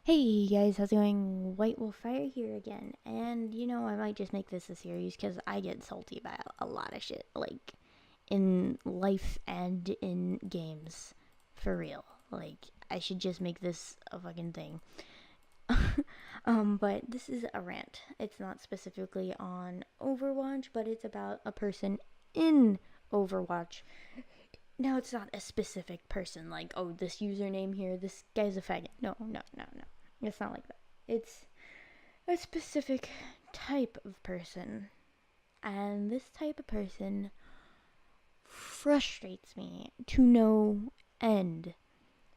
Hey guys, how's it going? White Wolf Fire here again, and I might just make this a series because I get salty about a lot of shit, like in life and in games, for real. Like I should just make this a fucking thing. But this is a rant. It's not specifically on Overwatch, but it's about a person in Overwatch. Now it's not a specific person, like, oh, this username here, this guy's a faggot. No, no, no, no. It's not like that. It's a specific type of person. And this type of person frustrates me to no end.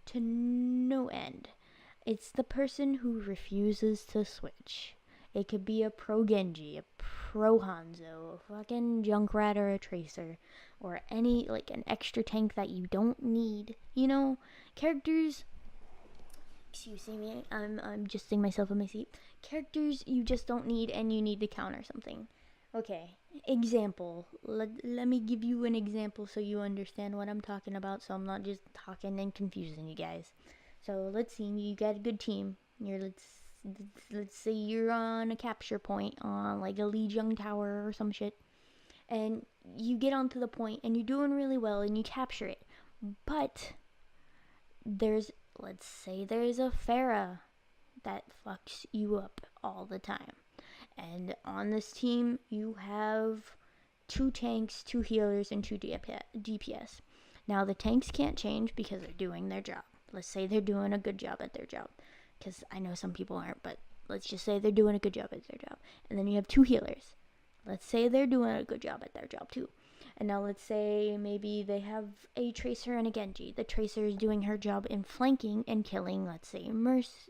To no end. It's the person who refuses to switch. It could be a pro Genji, a pro Hanzo, a fucking Junkrat or a Tracer, or any, like, an extra tank that you don't need. Characters. Excuse me, I'm adjusting myself in my seat. Characters you just don't need and you need to counter something. Okay, example. Let me give you an example so you understand what I'm talking about, so I'm not just talking and confusing you guys. So let's see, you got a good team. Let's say you're on a capture point on like a Lijiang Tower or some shit, and you get onto the point and you're doing really well and you capture it. But there's let's say there's a Pharah that fucks you up all the time. And on this team, you have two tanks, two healers, and two DPS. Now, the tanks can't change because they're doing their job. Let's say they're doing a good job at their job. Because I know some people aren't, but let's just say they're doing a good job at their job. And then you have two healers. Let's say they're doing a good job at their job too. And now let's say maybe they have a Tracer and a Genji. The Tracer is doing her job in flanking and killing, let's say,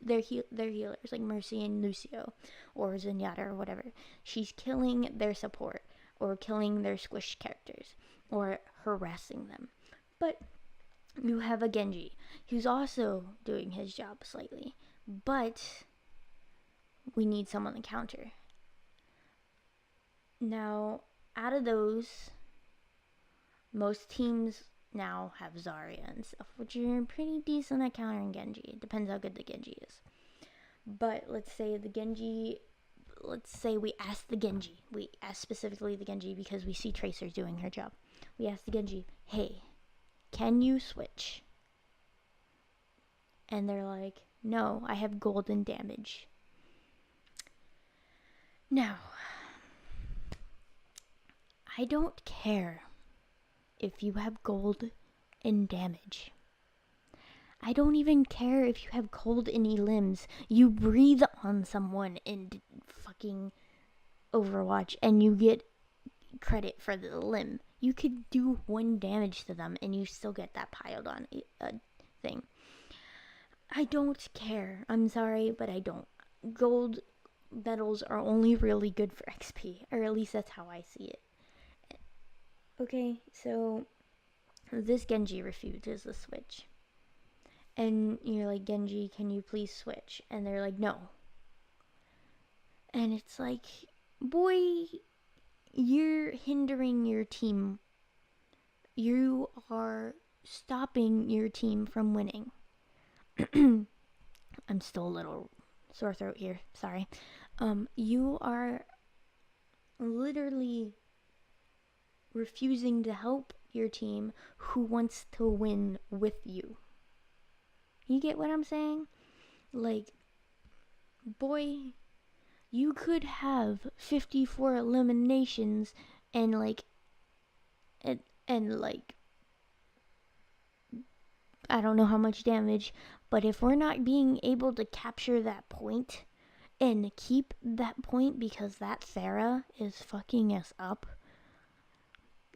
their healers, like Mercy and Lucio, or Zenyatta or whatever. She's killing their support, or killing their squish characters, or harassing them. But you have a Genji, who's also doing his job slightly. But we need someone to counter. Now, out of those, most teams now have Zarya and stuff, which are pretty decent at countering Genji. It depends how good the Genji is. But let's say we ask the Genji. We ask specifically the Genji because we see Tracer's doing her job. We ask the Genji, hey, can you switch? And they're like, no, I have golden damage. Now, I don't care if you have gold in damage. I don't even care if you have gold in limbs. You breathe on someone in fucking Overwatch and you get credit for the limb. You could do 1 damage to them and you still get that piled on thing. I don't care. I'm sorry, but I don't. Gold medals are only really good for XP, or at least that's how I see it. Okay, so this Genji refuses the switch. And you're like, Genji, can you please switch? And they're like, no. And it's like, boy, you're hindering your team. You are stopping your team from winning. I'm still a little sore throat here, sorry. You are literally refusing to help your team who wants to win with you. You get what I'm saying? Like, boy, you could have 54 eliminations and I don't know how much damage, but if we're not being able to capture that point and keep that point because that Pharah is fucking us up,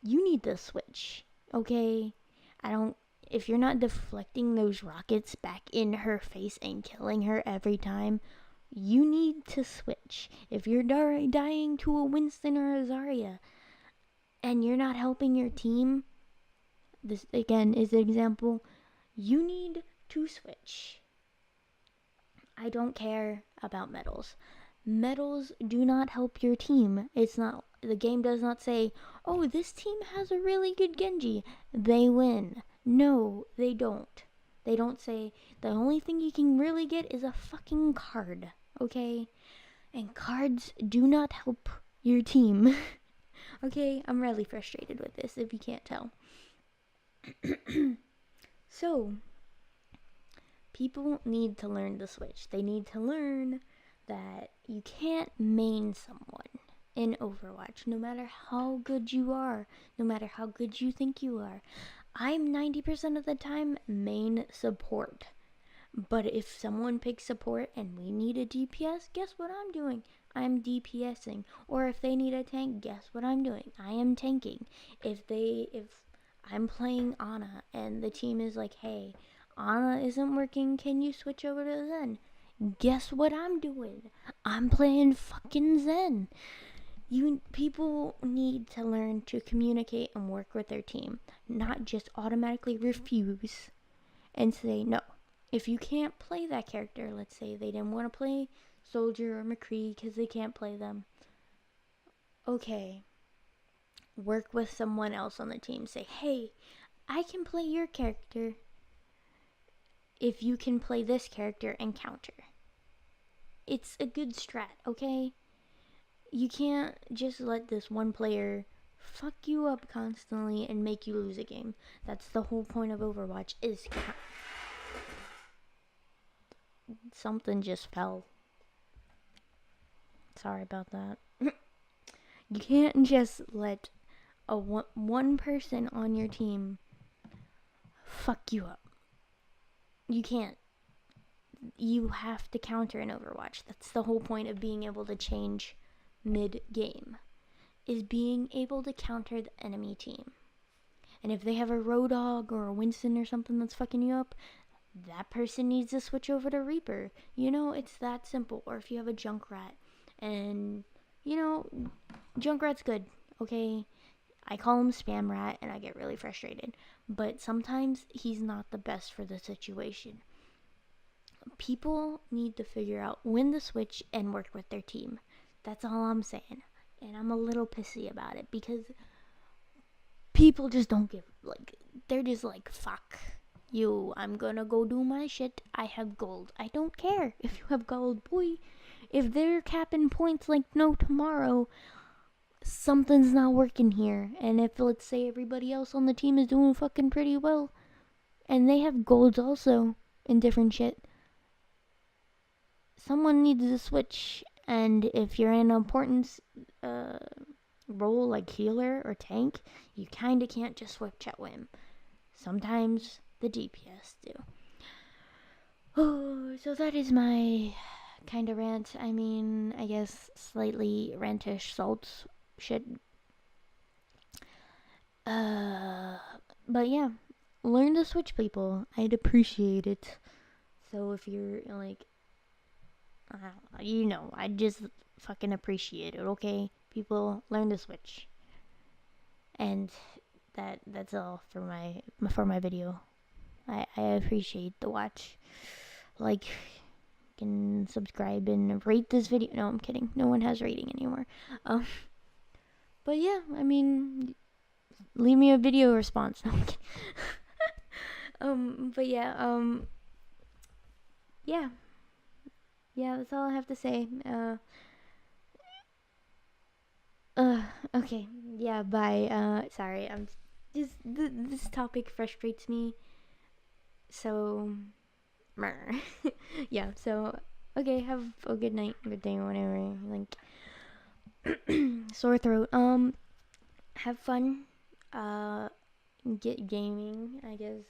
you need to switch, okay? If you're not deflecting those rockets back in her face and killing her every time, you need to switch. If you're dying to a Winston or a Zarya and you're not helping your team, this again is an example, you need to switch. I don't care about medals. Medals do not help your team. The game does not say, oh, this team has a really good Genji, they win. No, they don't. They don't say the only thing you can really get is a fucking card, okay? And cards do not help your team. Okay, I'm really frustrated with this if you can't tell. So, people need to learn the switch. They need to learn that you can't main someone in Overwatch, no matter how good you are, no matter how good you think you are. I'm 90% of the time main support. But if someone picks support and we need a DPS, guess what I'm doing? I'm DPSing. Or if they need a tank, guess what I'm doing? I am tanking. If I'm playing Ana and the team is like, hey, Ana isn't working, can you switch over to Zen? Guess what I'm doing? I'm playing fucking Zen. People need to learn to communicate and work with their team, not just automatically refuse and say no. If you can't play that character, let's say they didn't want to play Soldier or McCree because they can't play them. Okay, work with someone else on the team. Say, hey, I can play your character if you can play this character and counter. It's a good strat, okay? You can't just let this one player fuck you up constantly and make you lose a game. That's the whole point of Overwatch is something just fell. Sorry about that. You can't just let one person on your team fuck you up. You can't. You have to counter in Overwatch. That's the whole point of being able to change mid-game, is being able to counter the enemy team. And if they have a Road Dogg or a Winston or something that's fucking you up, that person needs to switch over to Reaper. You know, it's that simple. Or if you have a Junkrat, and, you know, Junkrat's good, okay? I call him Spam Rat, and I get really frustrated. But sometimes he's not the best for the situation. People need to figure out when to switch and work with their team. That's all I'm saying. And I'm a little pissy about it because people just don't give, like, they're just like, fuck you, I'm gonna go do my shit. I have gold. I don't care if you have gold, boy. If they're capping points like no tomorrow, something's not working here. And if, let's say, everybody else on the team is doing fucking pretty well, and they have golds also in different shit, someone needs to switch. And if you're in an important role like healer or tank, you kinda can't just switch at whim. Sometimes the DPS do. Oh, so that is my kind of rant. I mean, I guess slightly rantish salt shit. But yeah, learn to switch, people. I'd appreciate it. So if you're like, I just fucking appreciate it, okay? People, learn to switch. And that's all for my video. I appreciate the watch. Like, and subscribe and rate this video. No, I'm kidding. No one has rating anymore. But yeah, I mean, leave me a video response. No, I'm kidding. But yeah, yeah, that's all I have to say. Okay, yeah, bye. Sorry, I'm just this topic frustrates me. So, yeah. So, okay, have a good night, good day, whatever. Like, sore throat. Have fun. Get gaming, I guess.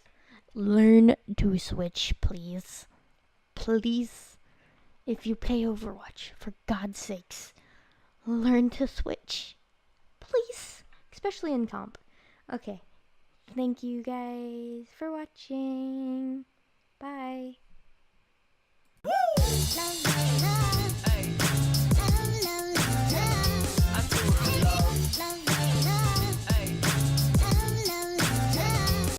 Learn to switch, please. Please. If you play Overwatch, for God's sakes, learn to switch. Please. Especially in comp. Okay. Thank you guys for watching. Bye.